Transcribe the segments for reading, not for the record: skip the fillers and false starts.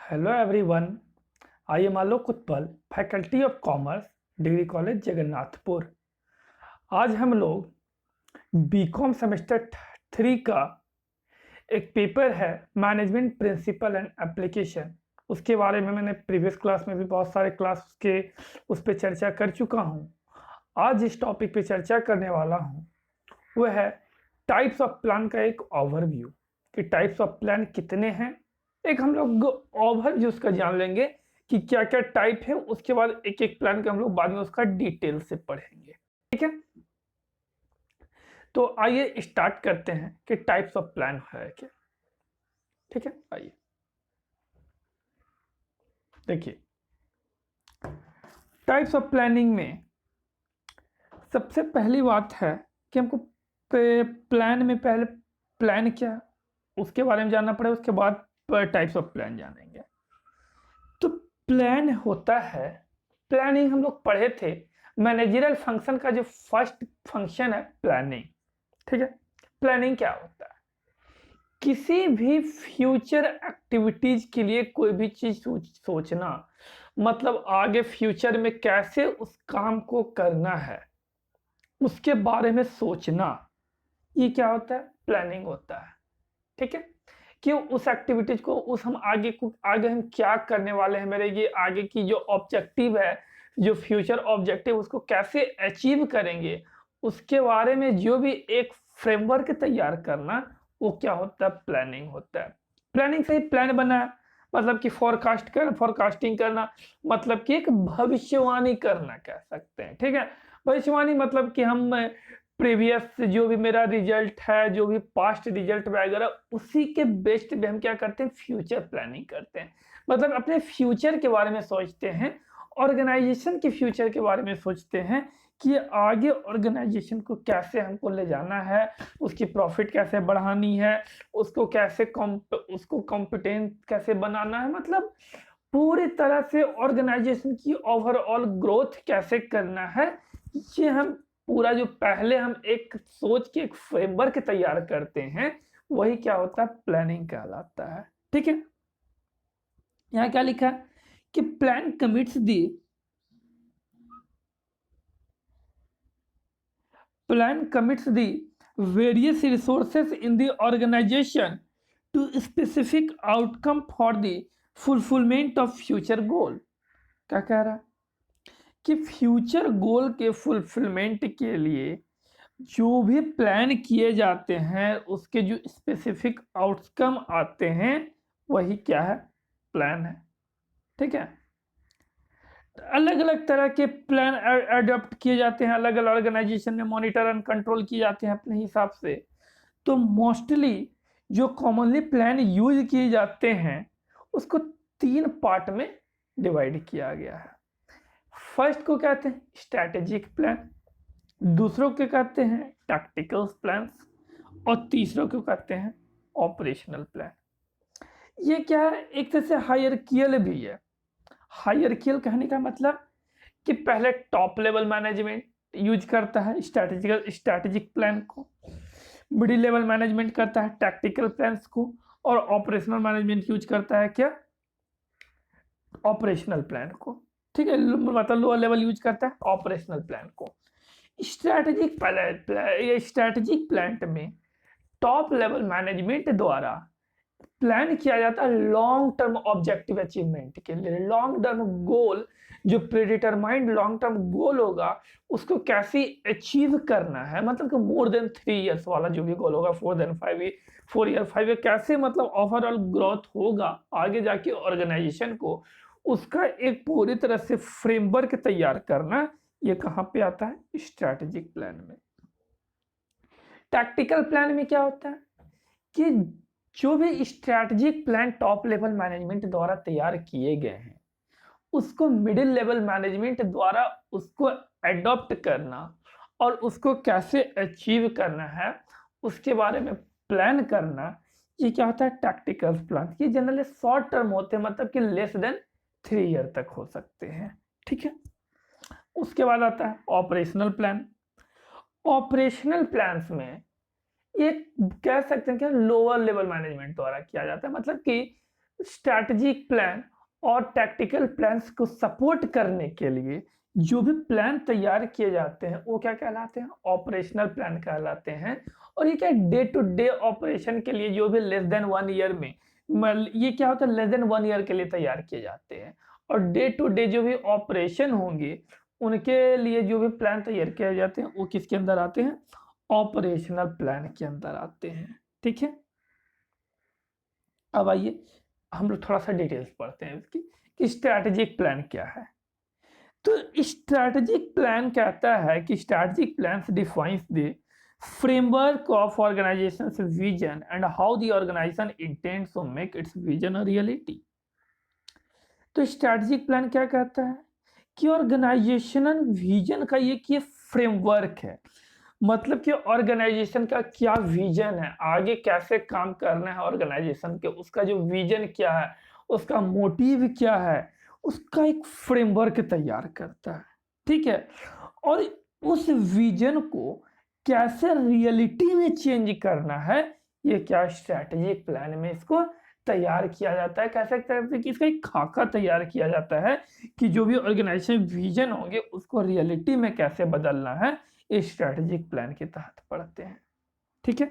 Hello everyone, I am Alok Utpal, faculty of commerce, degree college Jagannathpur. आज हम लोग BCom semester 3 का एक पेपर है मैनेजमेंट प्रिंसिपल एंड एप्लीकेशन। उसके बारे में मैंने प्रीवियस क्लास में भी बहुत सारे क्लास के उस पर चर्चा कर चुका हूँ। आज इस टॉपिक पे चर्चा करने वाला हूँ वह है टाइप्स ऑफ प्लान का एक ओवरव्यू कि टाइप्स ऑफ प्लान कितने हैं। एक हम लोग ओवरव्यू उसका जान लेंगे कि क्या क्या टाइप है, उसके बाद एक एक प्लान का हम लोग बाद में उसका डिटेल से पढ़ेंगे। ठीक है, तो आइए स्टार्ट करते हैं कि टाइप्स ऑफ प्लान है क्या। ठीक है, आइए देखिए, टाइप्स ऑफ प्लानिंग में सबसे पहली बात है कि हमको प्लान में पहले प्लान क्या उसके बारे में जानना पड़ेगा, उसके बाद टाइप्स ऑफ प्लान जानेंगे। तो प्लान होता है, प्लानिंग हम लोग पढ़े थे, मैनेजरियल फंक्शन का जो फर्स्ट फंक्शन है प्लानिंग। ठीक है, प्लानिंग क्या होता है? किसी भी फ्यूचर एक्टिविटीज के लिए कोई भी चीज सोचना, मतलब आगे फ्यूचर में कैसे उस काम को करना है उसके बारे में सोचना, ये क्या होता है? प्लानिंग होता है। ठीक है, कि उस एक्टिविटीज को हम आगे हम क्या करने वाले हैं, मेरे ये आगे की जो ऑब्जेक्टिव है, जो फ्यूचर ऑब्जेक्टिव उसको कैसे अचीव करेंगे, उसके बारे में जो भी एक फ्रेमवर्क तैयार करना, वो क्या होता है? प्लानिंग होता है। प्लानिंग से ही प्लान बना है, मतलब कि फोरकास्टिंग करना, मतलब कि एक भविष्यवाणी करना कह सकते हैं। ठीक है, भविष्यवाणी मतलब कि हम प्रीवियस जो भी मेरा रिजल्ट है, जो भी पास्ट रिजल्ट वगैरह, उसी के बेस्ड पे हम क्या करते हैं? फ्यूचर प्लानिंग करते हैं। मतलब अपने फ्यूचर के बारे में सोचते हैं, ऑर्गेनाइजेशन के फ्यूचर के बारे में सोचते हैं कि आगे ऑर्गेनाइजेशन को कैसे हमको ले जाना है, उसकी प्रॉफिट कैसे बढ़ानी है, उसको कॉम्पिटेंट कैसे बनाना है, मतलब पूरी तरह से ऑर्गेनाइजेशन की ओवरऑल ग्रोथ कैसे करना है। ये हम पूरा जो पहले हम एक सोच के एक फ्रेमवर्क तैयार करते हैं, वही क्या होता है? प्लानिंग कहलाता है। ठीक है, यहाँ क्या लिखा है कि plan commits the various resources in the organization to specific outcome for the fulfillment of future goal। क्या कह रहा है कि फ्यूचर गोल के फुलफिलमेंट के लिए जो भी प्लान किए जाते हैं, उसके जो स्पेसिफिक आउटकम आते हैं, वही क्या है? प्लान है। ठीक है, अलग अलग तरह के प्लान अडॉप्ट किए जाते हैं, अलग अलग ऑर्गेनाइजेशन में मॉनिटर एंड कंट्रोल किए जाते हैं अपने हिसाब से। तो मोस्टली जो कॉमनली प्लान यूज किए जाते हैं, उसको 3 पार्ट में डिवाइड किया गया है। फर्स्ट को कहते हैं स्ट्रैटेजिक प्लान, दूसरों को कहते हैं टैक्टिकल प्लान्स, और तीसरों को कहते हैं ऑपरेशनल प्लान। ये क्या है? एक तरह से हायरार्कियल भी है। हायरार्कियल कहने का मतलब कि पहले टॉप लेवल मैनेजमेंट यूज करता है स्ट्रैटेजिक प्लान को, मिडिल लेवल मैनेजमेंट करता है टैक्टिकल प्लान्स को, और ऑपरेशनल मैनेजमेंट यूज करता है क्या? ऑपरेशनल प्लान को। ठीक है, मतलब लोअर लेवल यूज करता है ऑपरेशनल प्लान को। स्ट्रैटेजिक प्लान में टॉप लेवल मैनेजमेंट द्वारा प्लान किया जाता है लॉन्ग टर्म ऑब्जेक्टिव अचीवमेंट के लिए। लॉन्ग टर्म गोल, जो प्रीडिटरमाइंड लॉन्ग टर्म गोल होगा, उसको कैसे अचीव करना है, मतलब कि मोर देन 3 इयर्स वाला जो भी गोल होगा, 4 ईयर 5 ईयर, कैसे मतलब ओवरऑल ग्रोथ होगा आगे जाके ऑर्गेनाइजेशन को, उसका एक पूरी तरह से फ्रेमवर्क तैयार करना, ये कहाँ पे आता है? स्ट्रैटेजिक प्लान में। टैक्टिकल प्लान में क्या होता है कि जो भी strategic plan top level management द्वारा तैयार किए गए हैं, उसको मिडिल लेवल मैनेजमेंट द्वारा उसको एडॉप्ट करना और उसको कैसे अचीव करना है, उसके बारे में प्लान करना, ये क्या होता है? Tactical plan. ये जनरली शॉर्ट टर्म होते हैं, मतलब कि लेस देन 3 ईयर तक हो सकते हैं। ठीक है, उसके बाद आता है ऑपरेशनल प्लान। ऑपरेशनल प्लान्स में ये कह सकते हैं कि लोअर लेवल मैनेजमेंट द्वारा किया जाता है, मतलब कि स्ट्रैटेजिक प्लान और टैक्टिकल प्लान्स को सपोर्ट करने के लिए जो भी प्लान तैयार किए जाते हैं वो क्या कहलाते हैं? ऑपरेशनल प्लान कहलाते हैं। और ये क्या डे टू डे ऑपरेशन के लिए जो भी लेस देन 1 ईयर में ये क्या होता है, लेस देन 1 ईयर के लिए तैयार किए जाते हैं। और डे टू डे जो भी ऑपरेशन होंगे उनके लिए जो भी प्लान तैयार किए जाते हैं वो किसके अंदर आते हैं? ऑपरेशनल प्लान के अंदर आते हैं। ठीक है, अब आइए हम लोग थोड़ा सा डिटेल्स पढ़ते हैं इसकी कि स्ट्रैटेजिक प्लान क्या है। तो स्ट्रैटेजिक प्लान कहता है कि strategic plan defines the framework of organisation's vision and how the organisation intends to make its vision a reality. तो स्ट्रैटेजिक प्लान क्या कहता है कि ऑर्गेनाइजेशनल विजन का ये फ्रेमवर्क है। मतलब कि ऑर्गेनाइजेशन का क्या विजन है, आगे कैसे काम करना है ऑर्गेनाइजेशन के, उसका जो विजन क्या है, उसका मोटिव क्या है, उसका एक फ्रेमवर्क तैयार करता है। ठीक है, और उस विजन को कैसे रियलिटी में चेंज करना है, ये क्या स्ट्रैटेजिक प्लान में इसको तैयार किया जाता है। कैसे करते कि इसका एक खाका तैयार किया जाता है कि जो भी ऑर्गेनाइजेशन विजन होंगे उसको रियलिटी में कैसे बदलना है, इस स्ट्रैटेजिक प्लान के तहत पढ़ते हैं। ठीक है,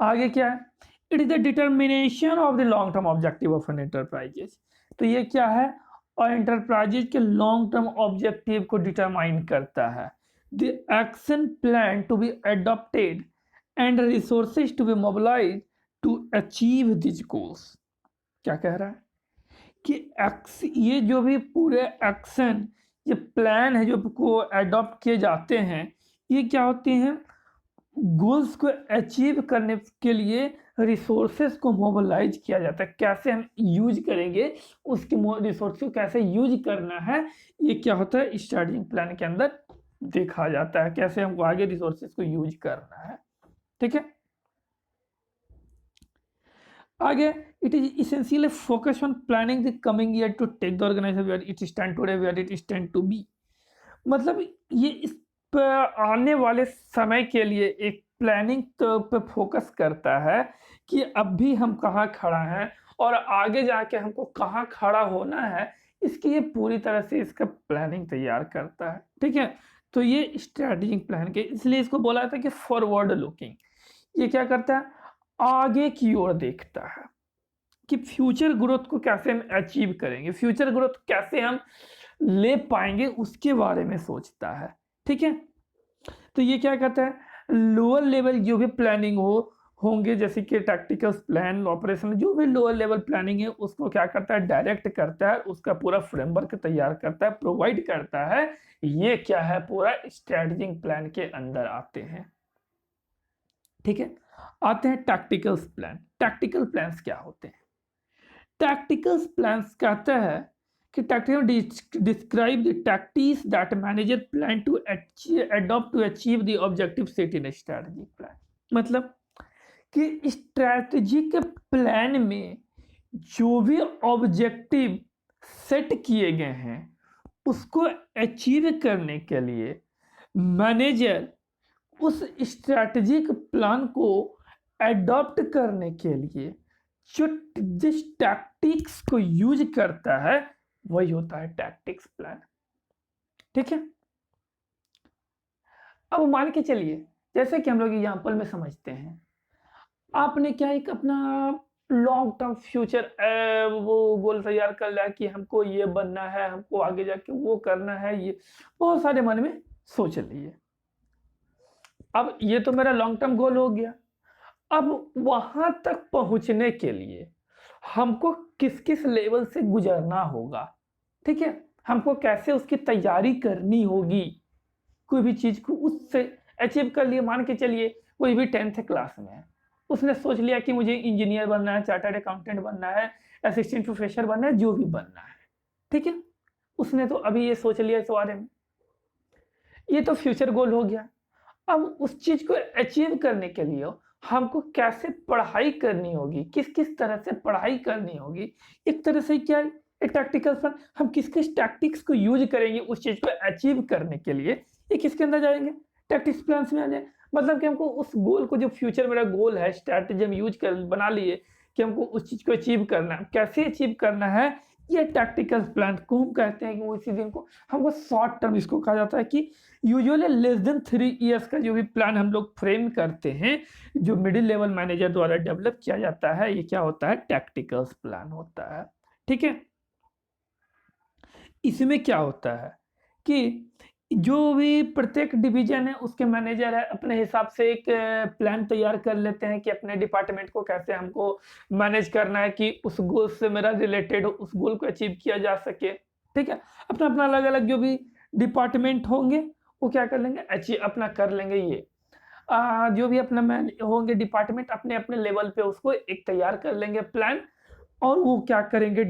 आगे क्या है? It is the determination of the long term objective of an enterprises. तो ये क्या है? और एंटरप्राइजेज के लॉन्ग टर्म ऑब्जेक्टिव को डिटरमाइन करता है। The action plan to be adopted and resources to be mobilise to achieve this goals. क्या कह रहा है कि ये जो भी पूरे एक्शन, ये प्लान है जो को अडॉप्ट किए जाते हैं, ये क्या होते हैं? गोल्स को अचीव करने के लिए रिसोर्सेज को मोबिलाइज किया जाता है। कैसे हम यूज करेंगे, उसके रिसोर्स को कैसे यूज करना है, ये क्या होता है स्ट्रैटेजिक प्लान के अंदर देखा जाता है, कैसे हमको आगे रिसोर्सेज को यूज करना है। ठीक है, आगे it is essentially focus on planning the coming year to take the organisation where it stand today, where it stand to be. मतलब ये इस आने वाले समय के लिए एक प्लानिंग तो पे फोकस करता है कि अब भी हम कहाँ खड़ा हैं और आगे जाके हमको कहाँ खड़ा होना है, इसकी ये पूरी तरह से इसका प्लानिंग तैयार करता है। ठीक है, तो ये स्ट्रैटेजिक प्लान के, इसलिए इसको बोला जाता है कि फॉरवर्ड लुकिंग। ये क्या करता है? आगे की ओर देखता है कि फ्यूचर ग्रोथ को कैसे हम अचीव करेंगे, फ्यूचर ग्रोथ कैसे हम ले पाएंगे, उसके बारे में सोचता है। ठीक है, तो ये क्या कहता है? लोअर लेवल जो भी प्लानिंग होंगे, जैसे कि टैक्टिकल प्लान, ऑपरेशन, जो भी लोअर लेवल प्लानिंग है उसको क्या करता है? डायरेक्ट करता है, उसका पूरा फ्रेमवर्क तैयार करता है, प्रोवाइड करता है। ये क्या है? पूरा स्ट्रैटेजिक प्लान के अंदर आते हैं। ठीक है, आते हैं टैक्टिकल प्लान। टैक्टिकल प्लान्स क्या होते हैं? टैक्टिकल प्लान्स कहता है कि tactical describe the tactics that manager plan to adopt to achieve the objective set in strategic plan. मतलब कि स्ट्रैटेजिक प्लान में जो भी ऑब्जेक्टिव सेट किए गए हैं उसको अचीव करने के लिए मैनेजर उस स्ट्रैटेजिक प्लान को अडॉप्ट करने के लिए जो जिस टैक्टिक्स को यूज करता है वही होता है टैक्टिक्स प्लान। ठीक है, अब मान के चलिए जैसे कि हम लोग एग्जांपल में समझते हैं, आपने क्या एक अपना लॉन्ग टर्म फ्यूचर वो गोल तैयार कर लिया कि हमको ये बनना है, हमको आगे जाके वो करना है, ये बहुत सारे मन में सोच लिए। अब ये तो मेरा लॉन्ग टर्म गोल हो गया। अब वहां तक पहुंचने के लिए हमको किस किस लेवल से गुजरना होगा, ठीक है, हमको कैसे उसकी तैयारी करनी होगी, कोई भी चीज को उससे अचीव कर लिए। मान के चलिए कोई भी 10th क्लास में है, उसने सोच लिया कि मुझे इंजीनियर बनना है, चार्टर्ड अकाउंटेंट बनना है, असिस्टेंट प्रोफेसर बनना है, जो भी बनना है। ठीक है, उसने तो अभी ये सोच लिया इस बारे में, ये तो फ्यूचर गोल हो गया। अब उस चीज को अचीव करने के लिए हमको कैसे पढ़ाई करनी होगी, किस किस तरह से पढ़ाई करनी होगी, एक तरह से क्या है एक टैक्टिकल प्लान, हम किस किस टैक्टिक्स को यूज करेंगे उस चीज को अचीव करने के लिए, ये किसके अंदर जाएंगे? टैक्टिक्स प्लान में आ जाए। मतलब कि हमको उस गोल को, जो फ्यूचर मेरा गोल है, स्ट्रैटेजी हम यूज कर बना लिए कि हमको उस चीज़ को अचीव करना है। कैसे अचीव करना है, ये टैक्टिकल प्लान को हम कहते हैं कि वो इसी दिन को हमको शॉर्ट टर्म इसको कहा जाता है कि यूजुअली लेस देन 3 इयर्स का जो भी प्लान हम लोग फ्रेम करते हैं, जो मिडिल लेवल मैनेजर द्वारा डेवलप किया जाता है, ये क्या होता है, टैक्टिकल प्लान होता है। ठीक है, इसमें क्या होता है कि जो भी प्रत्येक डिवीजन है उसके मैनेजर है अपने हिसाब से एक प्लान तैयार कर लेते हैं कि अपने डिपार्टमेंट को कैसे हमको मैनेज करना है कि उस गोल से मेरा रिलेटेड हो, उस गोल को अचीव किया जा सके। ठीक है, अपना अपना अलग अलग जो भी डिपार्टमेंट होंगे वो क्या कर लेंगे, अचीव अपना कर लेंगे। ये जो भी अपना मैन होंगे डिपार्टमेंट अपने अपने लेवल पे उसको एक तैयार कर लेंगे प्लान, और वो क्या करेंगे,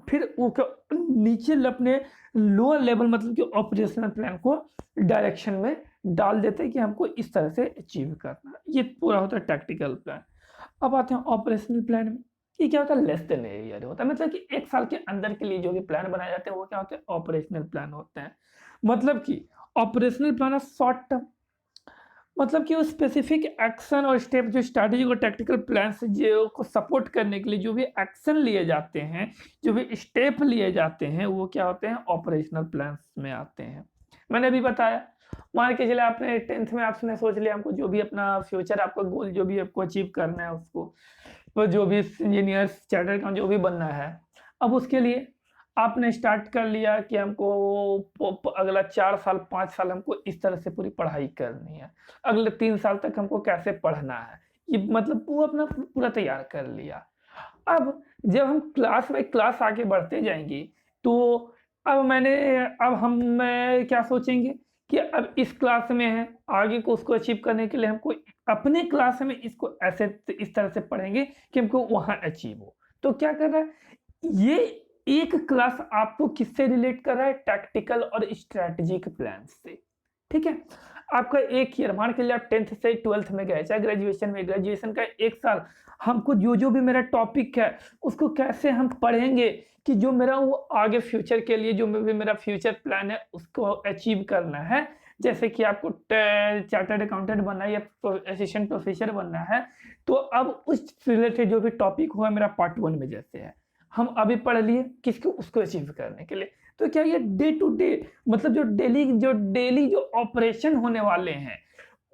फिर वो नीचे अपने लोअर लेवल मतलब कि ऑपरेशनल प्लान को डायरेक्शन में डाल देते हैं कि हमको इस तरह से अचीव करना है। ये पूरा होता है टैक्टिकल प्लान। अब आते हैं ऑपरेशनल प्लान में। ये क्या होता है, लेस देन ए ईयर होता है, मतलब कि 1 साल के अंदर के लिए जो भी प्लान बनाए जाते हैं वो क्या होते हैं, ऑपरेशनल प्लान होते हैं। मतलब कि ऑपरेशनल प्लान है शॉर्ट टर्म, मतलब कि वो स्पेसिफिक एक्शन और स्टेप जो स्ट्रैटेजी और टैक्टिकल प्लान से जो को सपोर्ट करने के लिए जो भी एक्शन लिए जाते हैं, जो भी स्टेप लिए जाते हैं, वो क्या होते हैं, ऑपरेशनल प्लान में आते हैं। मैंने अभी बताया, मान के चले आपने 10th में आपने सोच लिया हमको जो भी अपना फ्यूचर आपका गोल जो भी आपको अचीव करना है उसको, तो जो भी इंजीनियर चार्टर्ड अकाउंटेंट जो भी बनना है, अब उसके लिए आपने स्टार्ट कर लिया कि हमको अगला 4 साल 5 साल हमको इस तरह से पूरी पढ़ाई करनी है, अगले 3 साल तक हमको कैसे पढ़ना है, ये मतलब वो अपना पूरा तैयार कर लिया। अब जब हम क्लास बाय क्लास आगे बढ़ते जाएंगे तो अब हम क्या सोचेंगे कि अब इस क्लास में है, आगे को उसको अचीव करने के लिए हमको अपने क्लास में इसको ऐसे इस तरह से पढ़ेंगे कि हमको वहां अचीव हो। तो क्या कर रहा है, ये एक क्लास आपको किससे रिलेट कर रहा है, टैक्टिकल और स्ट्रेटेजिक प्लान से। ठीक है, आपका एक ईयर मान के लिए आप 10th से 12th में गए, चाहे ग्रेजुएशन में, ग्रेजुएशन का 1 साल हमको जो जो भी मेरा टॉपिक है उसको कैसे हम पढ़ेंगे कि जो मेरा वो आगे फ्यूचर के लिए जो भी मेरा फ्यूचर प्लान है उसको अचीव करना है। जैसे कि आपको चार्टर्ड अकाउंटेंट बनना है या असिस्टेंट प्रोफेसर बनना है, तो अब उस रिलेटेड जो भी टॉपिक हुआ मेरा पार्ट 1 में जैसे है, हम अभी पढ़ लिए किसको, उसको अचीव करने के लिए। तो क्या ये डे टू डे मतलब जो डेली जो ऑपरेशन होने वाले हैं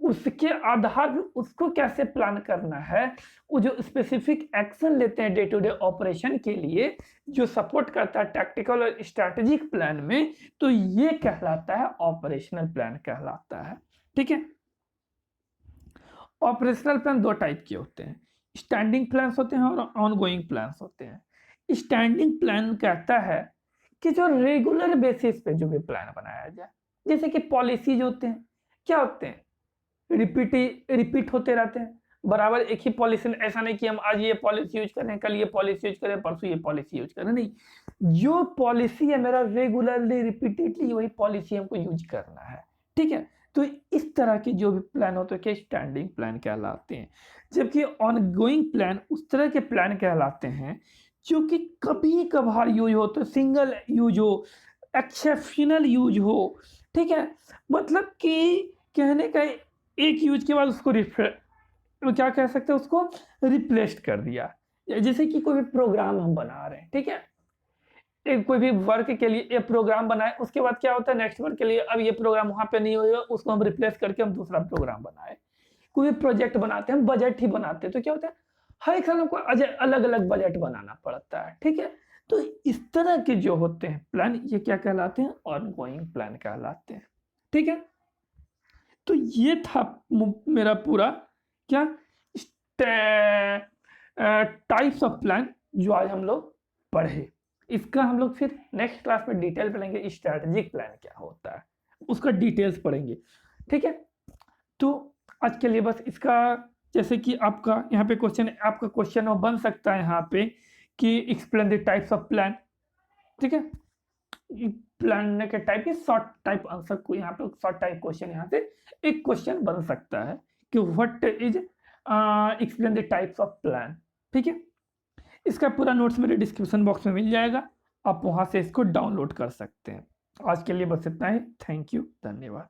उसके आधार पर उसको कैसे प्लान करना है, वो जो स्पेसिफिक एक्शन लेते हैं डे टू डे ऑपरेशन के लिए जो सपोर्ट करता है टैक्टिकल और स्ट्रैटेजिक प्लान में, तो ये कहलाता है ऑपरेशनल प्लान कहलाता है। ठीक है, ऑपरेशनल प्लान 2 टाइप के होते हैं, स्टैंडिंग प्लान्स होते हैं और ऑनगोइंग प्लान्स होते हैं। स्टैंडिंग प्लान कहता है कि जो रेगुलर बेसिस पे जो भी प्लान बनाया जाए, जैसे कि पॉलिसीज होते हैं, क्या होते हैं, रिपीट होते रहते हैं बराबर एक ही पॉलिसी। ऐसा नहीं कि हम आज ये पॉलिसी यूज करें, कल ये पॉलिसी यूज करें, परसों ये पॉलिसी यूज करें, नहीं, जो पॉलिसी है मेरा रेगुलरली रिपीटेडली वही पॉलिसी हमको यूज करना है। ठीक है, तो इस तरह के जो भी प्लान होते हैं स्टैंडिंग प्लान कहलाते हैं, जबकि ऑनगोइंग प्लान उस तरह के प्लान कहलाते हैं जो कि कभी कभार यूज हो, तो सिंगल यूज हो, एक्सेप्शनल यूज हो। ठीक है, मतलब कि कहने का एक यूज के बाद उसको क्या कह सकते हैं, उसको रिप्लेस कर दिया। जैसे कि कोई भी प्रोग्राम हम बना रहे हैं, ठीक है, एक कोई भी वर्क के लिए एक प्रोग्राम बनाए, उसके बाद क्या होता है नेक्स्ट वर्क के लिए अब ये प्रोग्राम वहां पे नहीं होगा, उसको हम रिप्लेस करके हम दूसरा प्रोग्राम बनाए। कोई भी प्रोजेक्ट बनाते हैं, बजट ही बनाते हैं, तो क्या होता है हर एक साल हमको अलग अलग बजट बनाना पड़ता है। ठीक है, तो इस तरह के जो होते हैं प्लान ये क्या कहलाते हैं, ऑनगोइंग प्लान कहलाते हैं। ठीक है, तो ये था मेरा पूरा क्या टाइप्स ऑफ प्लान जो आज हम लोग पढ़े। इसका हम लोग फिर नेक्स्ट क्लास में डिटेल पढ़ेंगे, स्ट्रैटेजिक प्लान क्या होता है उसका डिटेल्स पढ़ेंगे। ठीक है, तो आज के लिए बस इसका, जैसे कि आपका यहाँ पे क्वेश्चन बन सकता है यहाँ पे कि explain the types of plan. ठीक है, प्लान के टाइप के शॉर्ट टाइप आंसर को यहाँ पे शॉर्ट टाइप क्वेश्चन यहाँ से एक क्वेश्चन बन सकता है कि what is explain the types of plan. ठीक है, इसका पूरा नोट्स मेरे डिस्क्रिप्शन बॉक्स में मिल जाएगा, आप वहां से इसको डाउनलोड कर सकते हैं। आज के लिए बस इतना ही, थैंक यू, धन्यवाद।